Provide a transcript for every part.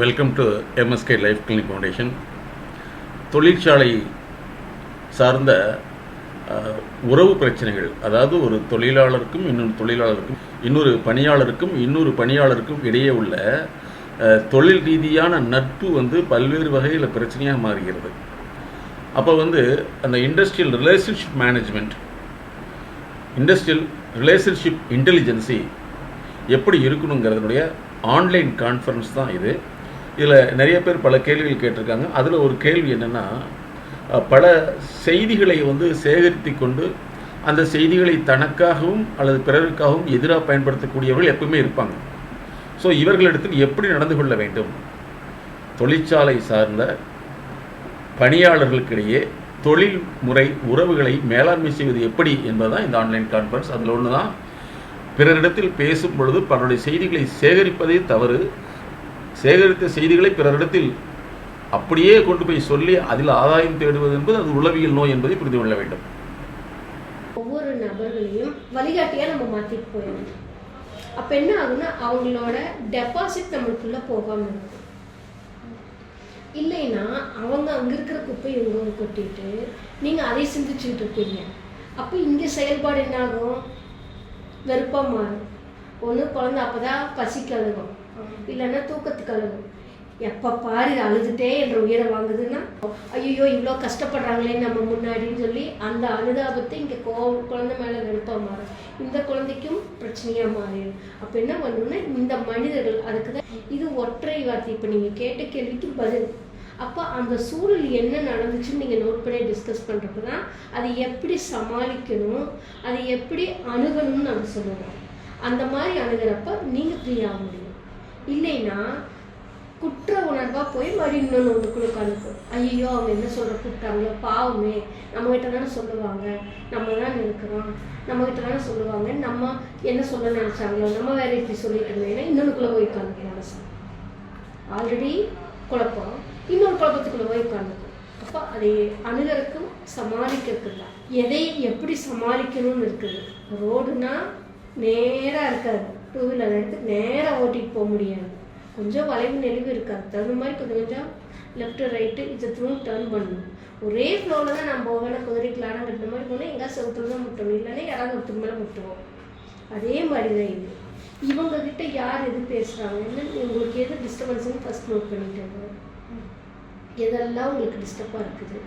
Welcome to MSK life clinic foundation. தொழிற்சாலை சார்ந்த உறவு பிரச்சனைகள், அதாவது ஒரு தொழிலாளருக்கும் இன்னொரு பணியாளருக்கும் இடையே உள்ள தொழில் ரீதியான நட்பு பல்வேறு வகையில் பிரச்சனையாக மாறுகிறது. அப்போ அந்த industrial relationship management, industrial relationship intelligence எப்படி இருக்கணுங்கிறதுனுடைய ஆன்லைன் கான்ஃபரன்ஸ் தான் இது. இதில் நிறைய பேர் பல கேள்விகள் கேட்டிருக்காங்க. அதில் ஒரு கேள்வி என்னென்னா, பல செய்திகளை சேகரித்து கொண்டு அந்த செய்திகளை தனக்காகவும் அல்லது பிறருக்காகவும் எதிராக பயன்படுத்தக்கூடியவர்கள் எப்பவுமே இருப்பாங்க. ஸோ இவர்களிடத்தில் எப்படி நடந்து கொள்ள வேண்டும், தொழிற்சாலை சார்ந்த பணியாளர்களுக்கிடையே தொழில்முறை உறவுகளை மேலாண்மை செய்வது எப்படி என்பதுதான் இந்த ஆன்லைன் கான்ஃபரன்ஸ். அதில் ஒன்று தான், பிறரிடத்தில் பேசும் பொழுது பலருடைய செய்திகளை சேகரிப்பதே தவறு. சேகரித்த செய்திகளை பிறரிடத்தில் அப்படியே கொண்டு போய் சொல்லி அதில் ஆதாயம் தேடுவது என்பது அது உளவியல் நோய் என்பதை புரிந்து கொள்ள வேண்டும். ஒவ்வொரு நபர்களையும் வழிகாட்டியா நம்ம மாற்றிட்டு போயிடணும். அப்போ என்ன ஆகுன்னா, அவங்களோட டெபாசிட் நம்மளுக்குள்ள போகாமல் இருக்கும். இல்லைன்னா அவங்க அங்கே இருக்கிற குப்பை இவங்க கொட்டிட்டு நீங்கள் அதை சிந்திச்சுட்டு இருப்பீங்க. அப்போ இங்கே செயல்பாடு என்ன ஆகும்? வெறுப்பாக மாறும். ஒன்று குழந்தை அப்போ தான் பசிக்கு அழுகும், இல்லைன்னா தூக்கத்துக்கு அழுகும். எப்போ பாரு அழுதுட்டே என்ற உயிரை வாங்குதுன்னா, ஐயோ இவ்வளோ கஷ்டப்படுறாங்களே நம்ம முன்னாடின்னு சொல்லி அந்த அனுதாபத்தை இங்கே குழந்தை மேலே வெறுப்பாக மாறும். இந்த குழந்தைக்கும் பிரச்சனையாக மாறிடும். அப்போ என்ன பண்ணணும்னா, இந்த மனிதர்கள் அதுக்கு தான் இது ஒற்றை வார்த்தை. இப்போ நீங்கள் கேட்ட கேள்விக்கு பதில். அப்போ அந்த சூழல் என்ன நடந்துச்சுன்னு நீங்கள் நோட் பண்ணி டிஸ்கஸ் பண்ணுறப்ப தான் அதை எப்படி சமாளிக்கணும், அதை எப்படி அணுகணும்னு நாங்கள் சொல்லுவோம். அந்த மாதிரி அணுகிறப்ப நீங்கள் ஃப்ரீயாக முடியும். இல்லைன்னா குற்ற உணர்வாக போய் மறுபடியும் இன்னொன்று ஒன்றுக்குள்ள உட்காந்துக்கும். ஐயோ அவங்க என்ன சொல்கிற கூப்பிட்டாங்களோ, பாவமே நம்மகிட்ட தானே சொல்லுவாங்க, நம்ம தான் இருக்கிறோம், நம்மகிட்ட தானே சொல்லுவாங்க, நம்ம என்ன சொல்ல நினச்சாங்களோ, நம்ம வேற இப்படி சொல்லிட்டு இருந்தோம், இன்னொன்றுக்குள்ளே போய் உட்காந்துக்கும். மனசு ஆல்ரெடி குழப்பம், இன்னொரு குழப்பத்துக்குள்ளே போய் உட்காந்துக்கும். அப்போ அதை அணுகிறதுக்கும் சமாளிக்கிறதுக்கு தான் எதை எப்படி சமாளிக்கணும்னு இருக்குது. ரோடுனா நேராக இருக்காது, டூ வீலர் எடுத்து நேராக ஓட்டிகிட்டு போக முடியாது. கொஞ்சம் வளைவு நெளிவு இருக்காது. தகுந்த மாதிரி கொஞ்சம் லெஃப்ட்டு ரைட்டு இதை டர்ன் பண்ணணும். ஒரே ஃப்ளோவில் தான் நம்ம போவேன்னா, குதிரைக்கு லாடம் கட்டுற மாதிரி போனால் எங்கேயா செவத்துல தான் முட்டணும், இல்லைன்னா யாராவது ஒருத்தர் மேலே முட்டுவோம். அதே மாதிரி தான் இது. இவங்ககிட்ட யார் எது பேசுகிறாங்கன்னு, உங்களுக்கு எது டிஸ்டர்பன்ஸ்ன்னு ஃபஸ்ட் நோட் பண்ணிட்டாங்க. எதெல்லாம் உங்களுக்கு டிஸ்டர்பாக இருக்குது,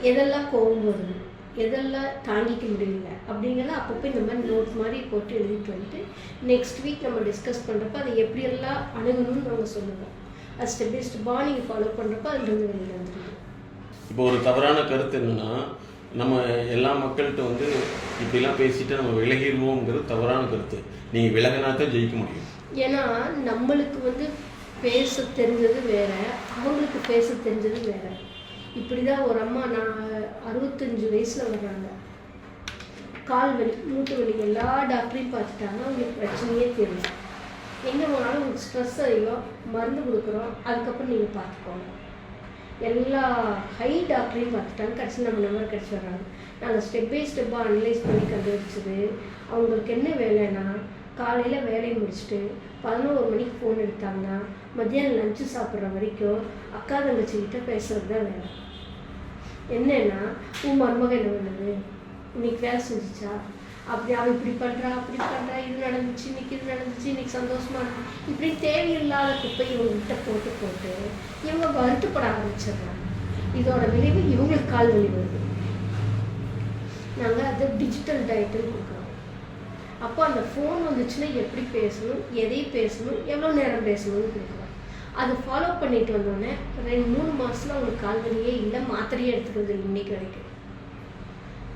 எதெல்லாம் கோவம் வருது, எதெல்லாம் தாங்கிக்க முடியல அப்படிங்கிறத அப்பப்போ இந்த மாதிரி நோட் மாதிரி போட்டு எழுதிட்டு வந்துட்டு நெக்ஸ்ட் வீக் நம்ம டிஸ்கஸ் பண்ணுறப்ப அதை எப்படியெல்லாம் அணுகணும்னு நாங்கள் சொல்லுவோம். அது ஸ்டெப் பை ஸ்டெப்பாக நீங்கள் ஃபாலோ பண்ணுறப்ப அதுலேருந்து வெளியில் வந்துடுது. இப்போ ஒரு தவறான கருத்து என்னென்னா, நம்ம எல்லா மக்கள்கிட்ட இப்படிலாம் பேசிட்டு நம்ம விலகிடுவோங்கிறது தவறான கருத்து. நீங்கள் விலகினா தான் ஜெயிக்க முடியும். ஏன்னா நம்மளுக்கு பேச தெரிஞ்சது வேற, அவங்களுக்கு பேச தெரிஞ்சது வேற. இப்படி தான் ஒரு அம்மா, நான் 65 வயசில் வர்றாங்க, கால் வலி, மூட்டு வலி, எல்லா டாக்டரையும் பார்த்துட்டாங்க, அவங்களுக்கு பிரச்சனையே தெரியல. எங்கே போனாலும் உங்களுக்கு ஸ்ட்ரெஸ் அதிகம், மருந்து கொடுக்குறோம், அதுக்கப்புறம் நீங்கள் பார்த்துக்கோங்க. எல்லா ஹை டாக்டரையும் பார்த்துட்டாங்க, கடைசி நம்ம நம்பர் கிடச்சி வர்றாங்க. நாங்கள் ஸ்டெப் பை ஸ்டெப்பாக அனலைஸ் பண்ணி கண்டுபிடிச்சது, அவங்களுக்கு என்ன வேலைன்னா, காலையில் வேலையை முடிச்சுட்டு 11 மணிக்கு ஃபோன் எடுத்தாங்கன்னா மத்தியானம் லஞ்சு சாப்பிட்ற வரைக்கும் அக்கா தங்கச்சிக்கிட்ட பேசுகிறது தான் வேலை. என்னன்னா, உன் மருமக என்ன பண்ணுது, இன்னைக்கு வேலை செஞ்சிச்சா, அப்படி அவன் இப்படி பண்ணுறா, அப்படி பண்ணுறா, இது நடந்துச்சு, இன்னைக்கு இது நடந்துச்சு, இன்னைக்கு சந்தோஷமாக இருக்கு, இப்படி தேவையில்லாத குப்பை இவங்ககிட்ட போட்டு இவங்க வருத்தப்பட ஆரம்பிச்சிடுறாங்க. இதோட விளைவு இவங்களுக்கு கால் வலி வருது. நாங்கள் அதை டிஜிட்டல் டயட்டுன்னு கொடுக்குறோம். அப்போ அந்த ஃபோன் வந்துச்சுன்னா எப்படி பேசணும், எதை பேசணும், எவ்வளோ நேரம் பேசணும்னு கொடுக்குறோம். அதை ஃபாலோ பண்ணிட்டு வந்தோடனே 2-3 மாதத்தில் அவங்களுக்கு கால் வலியே இல்லை, மாத்திரையே எடுத்துக்கிறது இன்னைக்கு வரைக்கும்.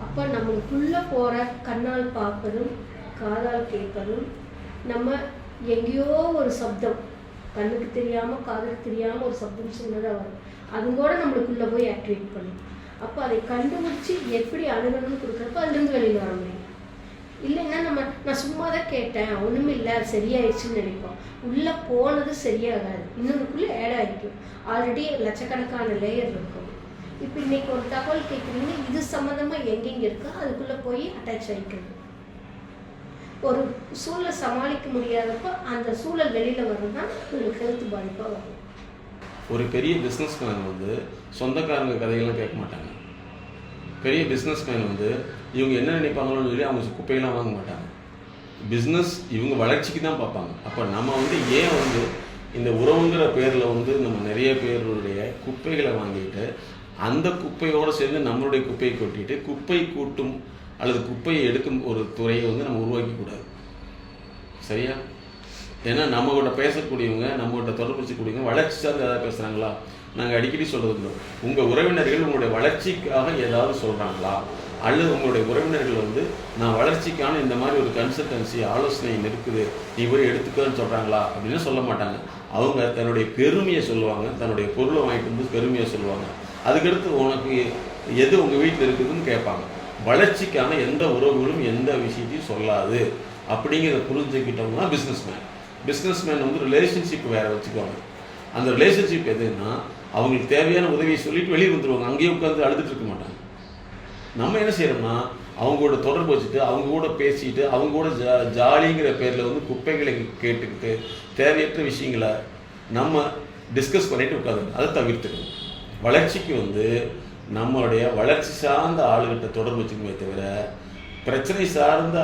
அப்போ நம்மளுக்குள்ளே போகிற கண்ணால் பார்ப்பதும் காதால் கேட்பதும், நம்ம எங்கேயோ ஒரு சப்தம் கண்ணுக்கு தெரியாமல் காதுக்கு தெரியாமல் ஒரு சப்தம் சின்னதாக வரும், அது கூட நம்மளுக்குள்ளே போய் ஆக்டிவேட் பண்ணும். அப்போ அதை கண்டுபிடிச்சி எப்படி அணுகணும்னு கொடுக்குறப்ப அதுலேருந்து வெளியில் வர முடியும். இல்லைன்னா நான் சும்மா தான் கேட்டேன், ஒன்றுமே இல்லை, சரியாயிடுச்சுன்னு நினைப்போம். உள்ளே போனது சரியாகாது, இன்னொன்றுக்குள்ளே ஆட் ஆகிருக்கும். ஆல்ரெடி லட்சக்கணக்கான லேயர் இருக்கும். இப்போ இன்றைக்கி ஒரு தகவல் கேட்குறீங்க, இது சம்மந்தமாக எங்கெங்கே இருக்கோ அதுக்குள்ளே போய் அட்டாச் ஆகிக்கணும். ஒரு சூழலை சமாளிக்க முடியாதப்போ அந்த சூழல் வெளியில் வர்றது தான் உங்களுக்கு ஹெல்த் பாதிப்பாக வரும். ஒரு பெரிய பிஸ்னஸ்மேன் வந்து சொந்தக்காரங்க கதையெல்லாம் கேட்க மாட்டாங்க. பெரிய பிஸ்னஸ்மேன் வந்து இவங்க என்ன நினைப்பாங்களோன்னு சொல்லி அவங்க குப்பையெல்லாம் வாங்க மாட்டாங்க. பிஸ்னஸ் இவங்க வளர்ச்சிக்கு தான் பார்ப்பாங்க. அப்போ நம்ம வந்து ஏன் வந்து இந்த உறவுங்கிற பேரில் வந்து நம்ம நிறைய பேருடைய குப்பைகளை வாங்கிட்டு அந்த குப்பையோடு சேர்ந்து நம்மளுடைய குப்பையை கொட்டிட்டு குப்பை கூட்டும் அல்லது குப்பையை எடுக்கும் ஒரு துறையை வந்து நம்ம உருவாக்கக்கூடாது. சரியா? ஏன்னா நம்மகிட்ட பேசக்கூடியவங்க, நம்மகிட்ட தொடர்பு வச்சுக்கூடியவங்க வளர்ச்சி சார்ந்து ஏதாவது பேசுகிறாங்களா? நாங்கள் அடிக்கடி சொல்கிறது உங்கள் உறவினர்கள் உங்களுடைய வளர்ச்சிக்காக ஏதாவது சொல்கிறாங்களா? அல்லது உங்களுடைய உறவினர்கள் வந்து நான் வளர்ச்சிக்கான இந்த மாதிரி ஒரு கன்சல்டன்சி ஆலோசனை இருக்குது நீ போய் எடுத்துக்கன்னு சொல்கிறாங்களா அப்படின்னு சொல்ல மாட்டாங்க. அவங்க தன்னுடைய பெருமையை சொல்லுவாங்க, தன்னுடைய பொருளை வாங்கிட்டு வந்து பெருமையை சொல்லுவாங்க. அதுக்கடுத்து உனக்கு எது உங்கள் வீட்டில் இருக்குதுன்னு கேட்பாங்க. வளர்ச்சிக்கான எந்த உறவுகளும் எந்த விஷயத்தையும் சொல்லாது அப்படிங்கிறத புரிஞ்சுக்கிட்டவங்க தான் பிஸ்னஸ்மேன் வந்து ரிலேஷன்ஷிப் வேறு வச்சுக்குவாங்க. அந்த ரிலேஷன்ஷிப் எதுன்னா அவங்களுக்கு தேவையான உதவியை சொல்லிட்டு வெளியே வந்துடுவாங்க. அங்கேயே உட்காந்து அழுதுட்டு இருக்க மாட்டாங்க. நம்ம என்ன செய்யறோம்னா அவங்க கூட தொடர்பு வச்சுட்டு அவங்க கூட பேசிட்டு அவங்க கூட ஜாலிங்கிற பேரில் வந்து குப்பைகளை கேட்டுக்கிட்டு தேவையற்ற விஷயங்களை நம்ம டிஸ்கஸ் பண்ணிட்டு உட்காந்து அதை தவிர்த்துக்கணும். வளர்ச்சிக்கு வந்து நம்மளுடைய வளர்ச்சி சார்ந்த ஆளுகிட்ட தொடர்பு வச்சுக்கணுமே தவிர பிரச்சனை சார்ந்த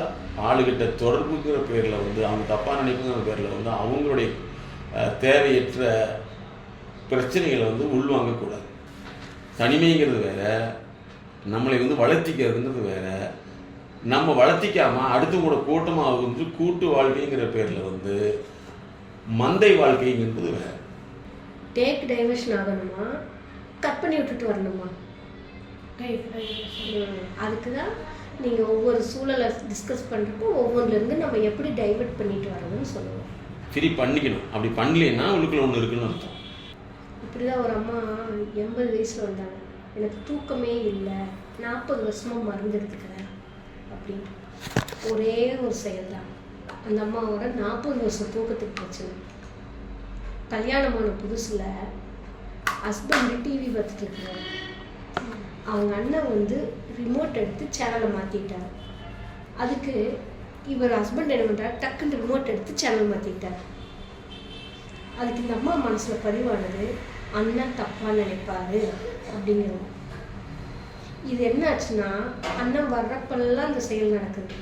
ஆளுகிட்ட தொடர்புங்கிற பேரில் வந்து அவங்க தப்பாக நினைப்புங்கிற பேரில் வந்து அவங்களுடைய தேவையற்ற பிரச்சனைகளை வந்து உள்வாங்கக்கூடாது. தனிமைங்கிறது வேற, நம்மளை வந்து வளர்த்திக்கிறதுங்கிறது வேற. நம்ம வளர்த்திக்காமல் அடுத்தவங்களோட கூட்டமாக வந்து கூட்டு வாழ்க்கைங்கிற பேரில் வந்து மந்தை வாழ்க்கைங்கிறது வேற. டேக் டைவர்ஷன் ஆகணுமா, கட் பண்ணி விட்டுட்டு வரணுமா? அதுக்கு தான் நீங்கள் ஒவ்வொரு சூழலை டிஸ்கஸ் பண்ணுறப்போ ஒவ்வொன்றுலேருந்து நம்ம எப்படி டைவர்ட் பண்ணிட்டு வரணும்னு சொல்லுவோம். சரி பண்ணிக்கணும். அப்படி பண்ணலைன்னா உள்ளுக்குள்ள ஒன்று இருக்குன்னு அர்த்தம். இப்படி தான் ஒரு அம்மா 80 வயசில் வந்தாங்க. எனக்கு தூக்கமே இல்லை, 40 வருஷமாக மருந்து எடுத்துக்கிறேன் அப்படின்னு. ஒரே ஒரு செயல் தான் அந்த அம்மாவோட 40 வருஷம் தூக்கத்துக்கு பிரச்சனை. கல்யாணமான புதுசில் ஹஸ்பண்டு டிவி பார்த்துட்டு இருக்கிறாரு. அவங்க அண்ணன் வந்து ரிமோட் எடுத்து சேனலை மாற்றிட்டார். அதுக்கு இவர் ஹஸ்பண்ட் என்ன பண்ணுறாரு, டக்குன்னு ரிமோட் எடுத்து சேனல் மாற்றிட்டார். அதுக்கு இந்த அம்மா மனசில் பதிவானது அண்ணன் தப்பாக நினைப்பாரு அப்படிங்கிறது. இது என்ன ஆச்சுன்னா அண்ணன் வர்றப்பெல்லாம் இந்த செயல் நடக்குது.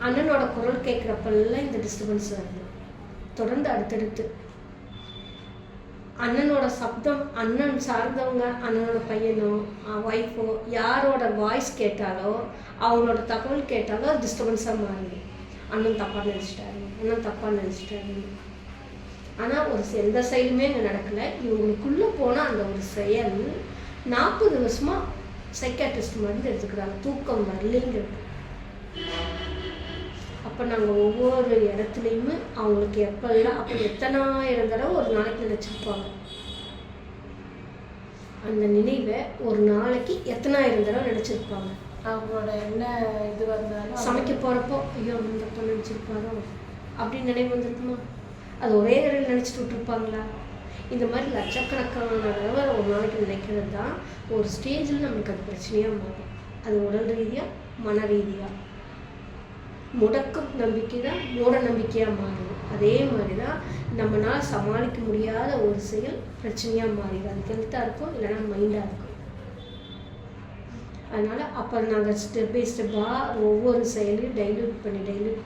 அண்ணனோட குரல் கேட்குறப்பெல்லாம் இந்த டிஸ்டர்பன்ஸ் வருது. தொடர்ந்து அடுத்தடுத்து அண்ணனோட சப்தம், அண்ணன் சார்ந்தவங்க, அண்ணனோட பையனோ ஒய்ஃபோ யாரோட வாய்ஸ் கேட்டாலோ அவங்களோட தகவல் கேட்டாலோ அது டிஸ்டர்பன்ஸாக மாறுது. அண்ணன் தப்பாக நினச்சிட்டாரு, அண்ணன் தப்பாக நினச்சிட்டாரு. ஆனால் ஒரு எந்த செயலுமே இங்கே நடக்கலை. இவங்களுக்குள்ளே போனால் அந்த ஒரு செயல் 40 வருஷமாக சைக்காட்ரிஸ்ட் மருந்து எடுத்துக்கிறாங்க, தூக்கம் வரலைங்கிறது. அப்போ நாங்கள் ஒவ்வொரு இடத்துலையுமே அவங்களுக்கு எப்பெல்லாம் அப்போ எத்தனாயிரம் தடவை ஒரு நாளைக்கு நினச்சிருப்பாங்க. அந்த நினைவை ஒரு நாளைக்கு எத்தனாயிரம் தடவை நினச்சிருப்பாங்க. அவங்களோட என்ன இது வந்தாலும் சமைக்க போகிறப்போ ஐயோ அந்த தப்பா நினச்சிருப்பாரோ அப்படின்னு நினைவு வந்துருக்குமா? அது ஒரே தடவை நினச்சிட்டு விட்டுருப்பாங்களா? இந்த மாதிரி லட்சக்கணக்கான தடவை ஒரு நாளைக்கு நினைக்கிறது தான் ஒரு ஸ்டேஜில் நம்மளுக்கு அது பிரச்சனையாக மாறும். அது உடல் ரீதியாக, மன ரீதியாக. முடக்கும் நம்பிக்கை தான் மூட நம்பிக்கையாக மாறும். அதே மாதிரி தான் நம்மளால் சமாளிக்க முடியாத ஒரு செயல் பிரச்சனையாக மாறிடும். அது ஹெல்த்தாக இருக்கும், இல்லைன்னா மைண்டாக இருக்கும். அதனால் அப்போ நாங்கள் ஸ்டெப் பை ஸ்டெப்பாக ஒவ்வொரு செயலையும் டைல்யூட்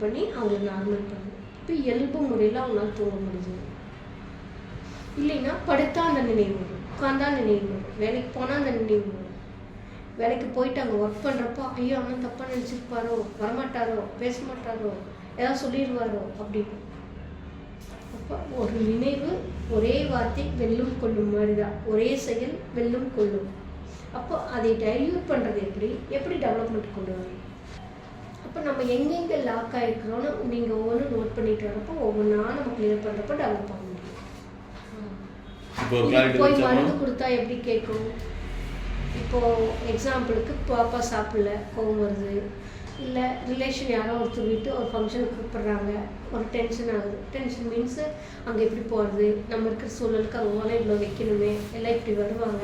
பண்ணி அவங்களை நார்மல் பண்ணணும். இப்போ இயல்பு முறையில் அவங்களால தூங்க முடியும். இல்லைன்னா படுத்தா அந்த நினைவு வரும், உட்காந்தா நினைவு வரும், வேலைக்கு போனால் அந்த நினைவு வரும். வேலைக்கு போயிட்டு அங்கே ஒர்க் பண்ணுறப்போ ஐயோ அண்ணன் தப்பாக நினச்சிருப்பாரோ, வரமாட்டாரோ, பேச மாட்டாரோ, ஏதாவது சொல்லிடுவாரோ அப்படின்னு. அப்போ ஒரு நினைவு ஒரே வார்த்தை வெல்லும் கொள்ளும் மாதிரி தான், ஒரே செயல் வெல்லும் கொள்ளும். அப்போ அதை டைல்யூட் பண்ணுறது எப்படி டெவலப்மெண்ட் கொண்டு வரணும். அப்போ நம்ம எங்கெங்கே லாக் ஆகிருக்கிறோன்னு நீங்கள் ஒவ்வொன்றும் நோட் பண்ணிட்டு வரப்போ ஒவ்வொன்றா நம்ம கிளியர் பண்ணுறப்போ டெவலப் ஆக முடியும். போய் மருந்து கொடுத்தா எப்படி கேட்கும்? இப்போது எக்ஸாம்பிளுக்கு பாப்பா சாப்பிடல, கோவம் வருது. இல்லை ரிலேஷன் யாரோ ஒருத்தர் வீட்டு ஒரு ஃபங்க்ஷனுக்கு கூப்பிட்றாங்க, ஒரு டென்ஷன் ஆகுது. டென்ஷன் மீன்ஸு அங்கே எப்படி போகிறது, நம்ம இருக்கிற சூழலுக்கு அங்கே ஓலை இவ்வளோ வைக்கணுமே, எல்லாம் இப்படி வருவாங்க,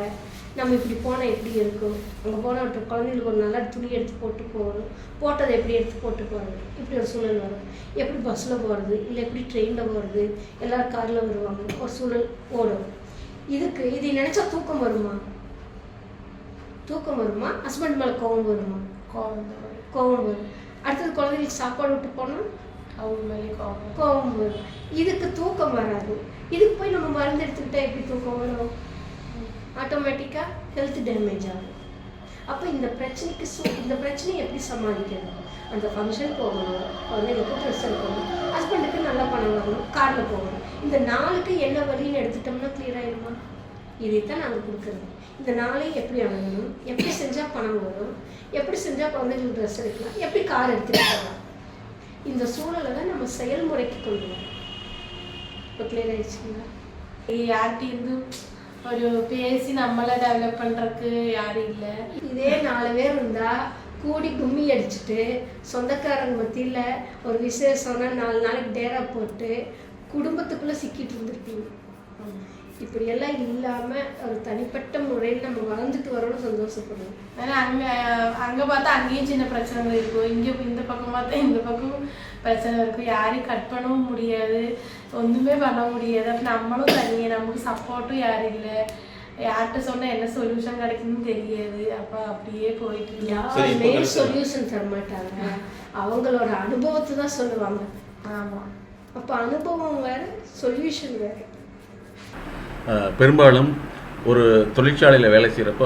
நம்ம இப்படி போனால் எப்படி இருக்கும், அங்கே போனால் குழந்தைங்களுக்கு ஒரு நல்லா துணி எடுத்து போட்டு போகணும், போட்டதை எப்படி எடுத்து போட்டு போகிறது, இப்படி ஒரு சூழல் வரும். எப்படி பஸ்ஸில் போகிறது, இல்லை எப்படி ட்ரெயினில் போகிறது, எல்லோரும் காரில் வருவாங்க, ஒரு சூழல் ஓடும். இதை நினச்சா தூக்கம் வருமா? தூக்கம் வருமா? ஹஸ்பண்ட் மேலே கோவம் வருமா? கோவம் வரும். அடுத்தது குழந்தைங்களுக்கு சாப்பாடு விட்டு போனால் அவங்க மேலே கோவம் வரும். இதுக்கு தூக்கம் வராது. இதுக்கு போய் நம்ம மருந்து எடுத்துக்கிட்டா எப்படி தூக்கம் வரும்? ஆட்டோமேட்டிக்காக ஹெல்த் டேமேஜ் ஆகும். அப்போ இந்த பிரச்சனையை எப்படி சமாளிக்கணும்? அந்த ஃபங்க்ஷன் போகணும், குழந்தைங்களுக்கு ட்ரெஸ் எடுக்கணும், ஹஸ்பண்டுக்கு நல்லா பணம் வாங்கணும், காரில் போகணும். இந்த நாளுக்கு என்ன வழின்னு எடுத்துட்டோம்னா கிளியர் ஆகிடுமா? இதைத்தான் நாங்கள் கொடுக்குறது. இந்த நாளை எப்படி அணுகணும், எப்படி செஞ்சால் பணம் வரும், எப்படி செஞ்சால் குழந்தைங்களுக்கு ட்ரெஸ் எடுக்கலாம், எப்படி கார் எடுத்துகிட்டு போகலாம், இந்த சூழலை தான் நம்ம செயல்முறைக்கு கொண்டு வரோம். இப்போ கிளியர் ஆயிடுச்சுங்களா? யார்கிட்ட ஒரு பேசி நம்மளை டெவலப் பண்ணுறதுக்கு யாரும் இல்லை. இதே 4 பேர் இருந்தால் கூடி கும்மி அடிச்சுட்டு சொந்தக்காரங்க மத்தியில் ஒரு விசேஷம்னா 4 நாளைக்கு டேரா போட்டு குடும்பத்துக்குள்ளே சிக்கிட்டு இருந்திருப்பீங்க. இப்படியெல்லாம் இல்லாமல் ஒரு தனிப்பட்ட முறையில் நம்ம வளர்ந்துட்டு வரோன்னு சந்தோஷப்படுவோம். ஏன்னா அங்கே பார்த்தா அங்கேயும் சின்ன பிரச்சனைகள் இருக்கும், இங்கே இந்த பக்கம் பார்த்தா இந்த பக்கம் பிரச்சனை இருக்கும். யாரையும் கட் பண்ணவும் முடியாது, ஒன்றுமே பண்ண முடியாது. அப்போ நம்மளும் தனியே, நமக்கு சப்போர்ட்டும் யாரும் இல்லை, யார்கிட்ட சொன்னால் என்ன சொல்யூஷன் கிடைக்குன்னு தெரியாது. அப்போ அப்படியே போயிட்டு யாருமே சொல்யூஷன் தர மாட்டாங்க, அவங்களோட அனுபவத்தை தான் சொல்லுவாங்க. ஆமாம், அப்போ அனுபவம் வேறு, சொல்யூஷன் வேறு. பெரும்பாலும் ஒரு தொழிற்சாலையில் வேலை செய்கிறப்ப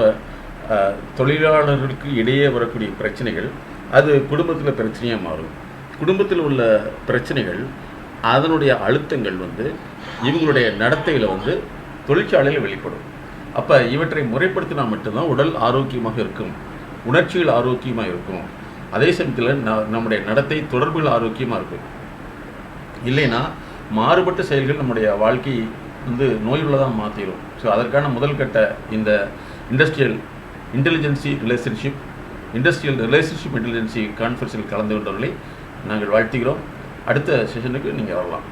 தொழிலாளர்களுக்கு இடையே வரக்கூடிய பிரச்சனைகள் அது குடும்பத்தில் பிரச்சனையாக மாறும். குடும்பத்தில் உள்ள பிரச்சனைகள் அதனுடைய அழுத்தங்கள் இவங்களுடைய நடத்தையில் தொழிற்சாலையில் வெளிப்படும். அப்போ இவற்றை முறைப்படுத்தினா மட்டும்தான் உடல் ஆரோக்கியமாக இருக்கும், உணர்ச்சிகள் ஆரோக்கியமாக இருக்கும், அதே சமயத்தில் நம்முடைய நடத்தை தொடர்புகள் ஆரோக்கியமாக இருக்கும். இல்லைன்னா மாறுபட்ட செயல்கள் நம்முடைய வாழ்க்கை நோயுள்ளதாக மாற்றிடும். ஸோ அதற்கான முதல் கட்ட இந்த இண்டஸ்ட்ரியல் ரிலேஷன்ஷிப் இன்டெலிஜென்சி கான்ஃபரன்ஸில் கலந்து கொண்டவர்களை நாங்கள் வாழ்த்துகிறோம். அடுத்த செஷனுக்கு நீங்கள் வரலாம்.